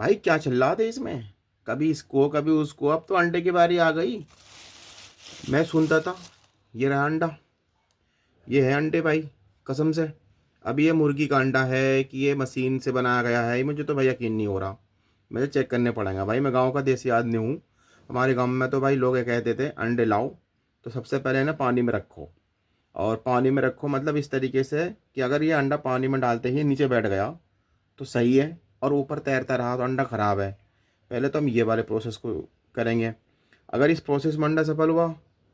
भाई क्या चल रहा था इसमें, कभी इसको कभी उसको, अब तो अंडे की बारी आ गई। मैं सुनता था ये रहा अंडा, ये है अंडे भाई, कसम से। अब ये मुर्गी का अंडा है कि ये मशीन से बनाया गया है, ये मुझे तो भाई यकीन नहीं हो रहा। मुझे चेक करने पड़ेगा भाई, मैं गांव का देसी आदमी हूँ। हमारे गांव में तो भाई लोग ये कहते थे अंडे लाओ तो सबसे पहले ना पानी में रखो, और पानी में रखो मतलब इस तरीके से कि अगर ये अंडा पानी में डालते ही नीचे बैठ गया तो सही है, और ऊपर तैरता रहा तो अंडा ख़राब है। पहले तो हम ये वाले प्रोसेस को करेंगे। अगर इस प्रोसेस में अंडा सफल हुआ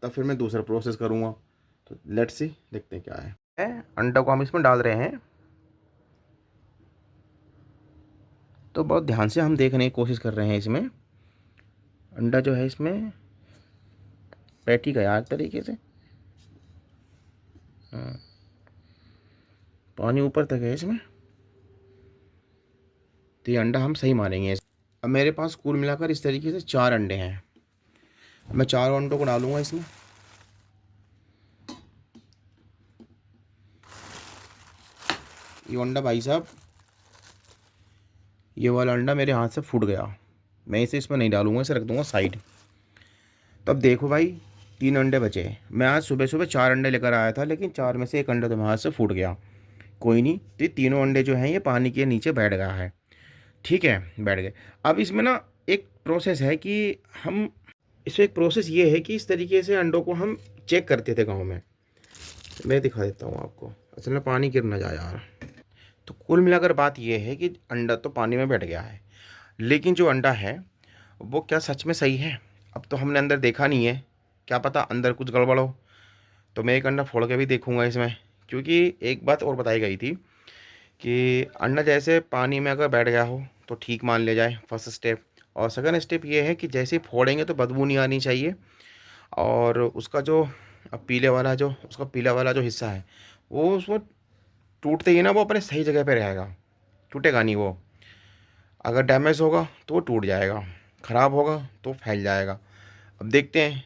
तब फिर मैं दूसरा प्रोसेस करूँगा। तो लेट्स सी, देखते हैं क्या है। अंडा को हम इसमें डाल रहे हैं, तो बहुत ध्यान से हम देखने की कोशिश कर रहे हैं। इसमें अंडा जो है इसमें बैठ ही गया एक तरीके से। हाँ, पानी ऊपर तक है इसमें, तो ये अंडा हम सही मानेंगे। अब मेरे पास कुल मिलाकर इस तरीके से 4 अंडे हैं। मैं 4 अंडों को डालूंगा इसमें। ये अंडा भाई साहब, ये वाला अंडा मेरे हाथ से फूट गया। मैं इसे इसमें नहीं डालूंगा, इसे रख दूंगा साइड। तब देखो भाई, 3 अंडे बचे। मैं आज सुबह सुबह 4 अंडे लेकर आया था, लेकिन 4 में से एक अंडा तो मेरे हाथ से फूट गया। कोई नहीं, तो ये तीनों अंडे जो हैं ये पानी के नीचे बैठ गया है। ठीक है, बैठ गए। अब इसमें ना एक प्रोसेस है कि हम, इसमें एक प्रोसेस ये है कि इस तरीके से अंडों को हम चेक करते थे गाँव में। मैं दिखा देता हूँ आपको, असल में पानी गिर ना जाए यार। तो कुल मिलाकर बात यह है कि अंडा तो पानी में बैठ गया है, लेकिन जो अंडा है वो क्या सच में सही है? अब तो हमने अंदर देखा नहीं है, क्या पता अंदर कुछ गड़बड़ हो। तो मैं एक अंडा फोड़ के भी देखूंगा इसमें, क्योंकि एक बात और बताई गई थी कि अंडा जैसे पानी में अगर बैठ गया हो तो ठीक मान लिया जाए, फर्स्ट स्टेप। और सेकंड स्टेप ये है कि जैसे ही फोड़ेंगे तो बदबू नहीं आनी चाहिए, और उसका जो पीले वाला जो हिस्सा है वो उसमें टूटते ही ना वो अपने सही जगह पे रहेगा, टूटेगा नहीं वो। अगर डैमेज होगा तो वो टूट जाएगा, ख़राब होगा तो फैल जाएगा। अब देखते हैं,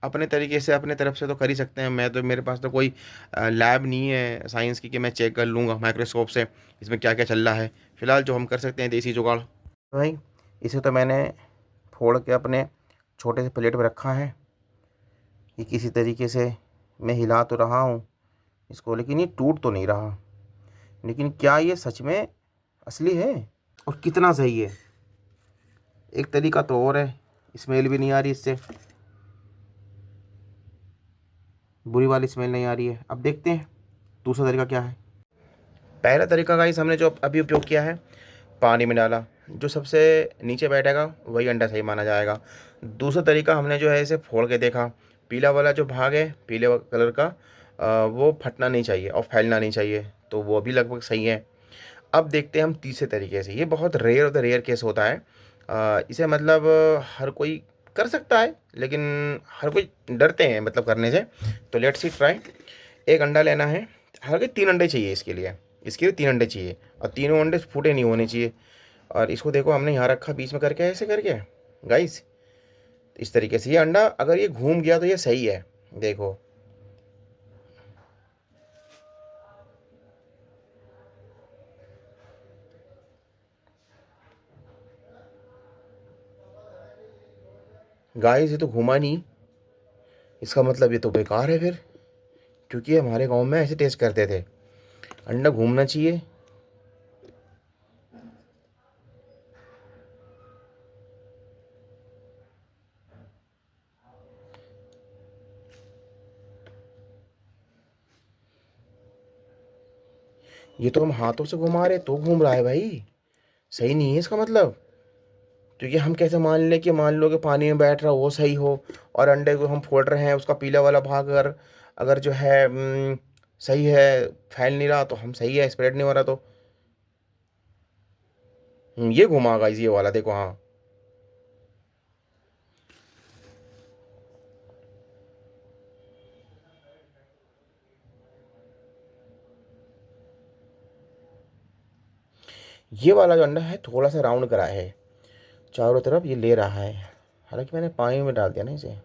अपने तरीके से अपने तरफ से तो कर ही सकते हैं। मैं तो, मेरे पास तो कोई लैब नहीं है साइंस की कि मैं चेक कर लूँगा माइक्रोस्कोप से इसमें क्या क्या चल रहा है। फ़िलहाल जो हम कर सकते हैं देसी जुगाड़ भाई, इसे तो मैंने फोड़ के अपने छोटे से प्लेट में रखा है। ये किसी तरीके से मैं हिला तो रहा हूँ इसको, लेकिन ये टूट तो नहीं रहा। लेकिन क्या ये सच में असली है और कितना सही है? एक तरीका तो और है, स्मेल भी नहीं आ रही इससे, बुरी वाली स्मेल नहीं आ रही है। अब देखते हैं दूसरा तरीका क्या है। पहला तरीका गाइस हमने जो अभी उपयोग किया है, पानी में डाला, जो सबसे नीचे बैठेगा वही अंडा सही माना जाएगा। दूसरा तरीका हमने जो है इसे फोड़ के देखा, पीला वाला जो भाग है पीले कलर का, वो फटना नहीं चाहिए और फैलना नहीं चाहिए, तो वो भी लगभग सही है। अब देखते हैं हम तीसरे तरीके से। ये बहुत rare of the rare case होता है, इसे मतलब हर कोई कर सकता है, लेकिन हर कोई डरते हैं मतलब करने से। तो लेट्स सी ट्राई। एक अंडा लेना है, हर कोई 3 अंडे चाहिए इसके लिए 3 अंडे चाहिए, और तीनों अंडे फूटे नहीं होने चाहिए। और इसको देखो हमने यहाँ रखा बीच में करके, ऐसे करके गाइस, इस तरीके से। ये अंडा अगर ये घूम गया तो ये सही है, देखो। गाइस ये तो घूमा नहीं, इसका मतलब ये तो बेकार है फिर, क्योंकि हमारे गांव में ऐसे टेस्ट करते थे, अंडा घूमना चाहिए। ये तो हम हाथों से घुमा रहे तो घूम रहा है भाई, सही नहीं है इसका मतलब। क्योंकि हम कैसे मान लें कि, मान लो कि पानी में बैठ रहा वो सही हो, और अंडे को हम फोड़ रहे हैं उसका पीला वाला भाग अगर अगर जो है सही है, फैल नहीं रहा तो हम सही है, स्प्रेड नहीं हो रहा तो। ये घुमा गाइस, ये वाला देखो, हाँ। ये वाला जो अंडा है थोड़ा सा राउंड करा है, चारों तरफ ये ले रहा है, हालांकि मैंने पानी में डाल दिया ना इसे।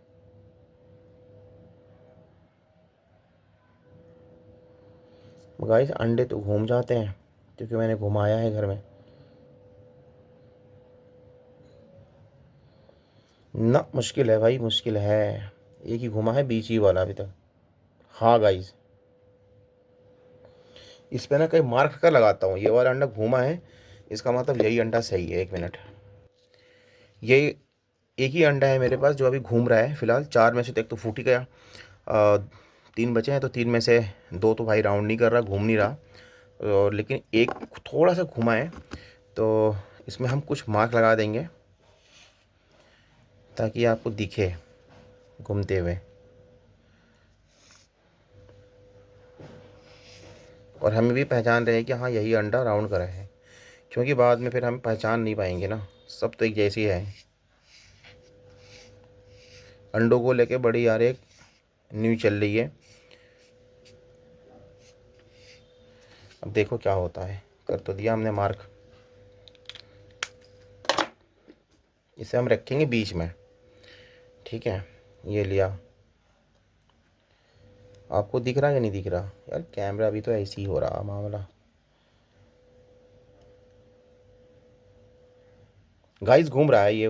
गाइस अंडे तो घूम जाते हैं क्योंकि मैंने घुमाया है घर में। ना मुश्किल है भाई, मुश्किल है। एक ही घुमा है, बीच ही वाला अभी तक। हाँ गाइस, इस पे ना कहीं मार्क कर लगाता हूँ, ये वाला अंडा घूमा है, इसका मतलब यही अंडा सही है। एक मिनट, ये एक ही अंडा है मेरे पास जो अभी घूम रहा है फिलहाल। चार में से तो एक तो फूट ही गया। अ, तीन बचे हैं, तो तीन में से दो तो भाई राउंड नहीं कर रहा, घूम नहीं रहा, और लेकिन एक थोड़ा सा घुमा है। तो इसमें हम कुछ मार्क लगा देंगे ताकि आपको दिखे घूमते हुए, और हमें भी पहचान रहे कि हाँ यही अंडा राउंड करा है। क्योंकि बाद में फिर हम पहचान नहीं पाएंगे ना, सब तो एक जैसी है। अंडों को लेके बड़ी यार एक न्यूज़ चल रही है। अब देखो क्या होता है। कर तो दिया हमने मार्क, इसे हम रखेंगे बीच में। ठीक है, ये लिया। आपको दिख रहा है या नहीं दिख रहा यार? कैमरा भी तो ऐसे ही हो रहा मामला। गाइस घूम रहा है ये।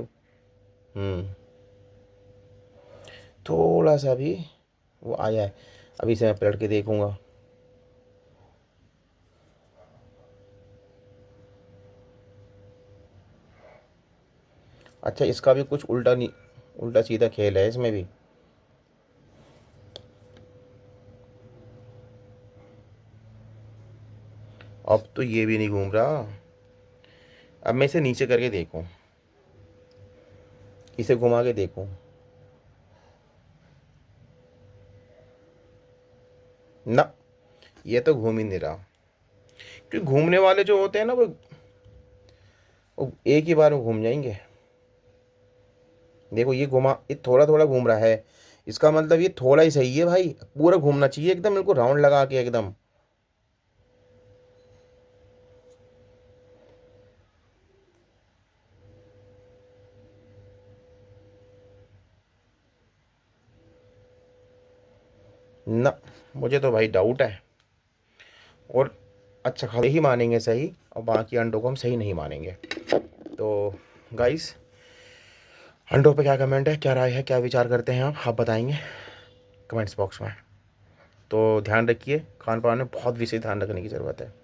थोड़ा सा भी वो आया है। अभी से मैं पलट के देखूंगा। अच्छा, इसका भी कुछ उल्टा नहीं, उल्टा सीधा खेल है इसमें भी। अब तो ये भी नहीं घूम रहा। अब मैं इसे नीचे करके देखूं, इसे घुमा के देखूं। ना, ये तो घूम ही नहीं रहा। क्योंकि घूमने वाले जो होते हैं ना, वो एक ही बार में घूम जाएंगे। देखो ये घुमा, ये थोड़ा थोड़ा घूम रहा है, इसका मतलब ये थोड़ा ही सही है भाई। पूरा घूमना चाहिए एकदम, इनको राउंड लगा के एकदम। ना, मुझे तो भाई डाउट है। और अच्छा खाते ही मानेंगे सही, और बाकी अंडों को हम सही नहीं मानेंगे। तो गाइस, अंडों पे क्या कमेंट है, क्या राय है, क्या विचार करते हैं आप बताएंगे कमेंट्स बॉक्स में। तो ध्यान रखिए, खान पान में बहुत विशेष ध्यान रखने की ज़रूरत है।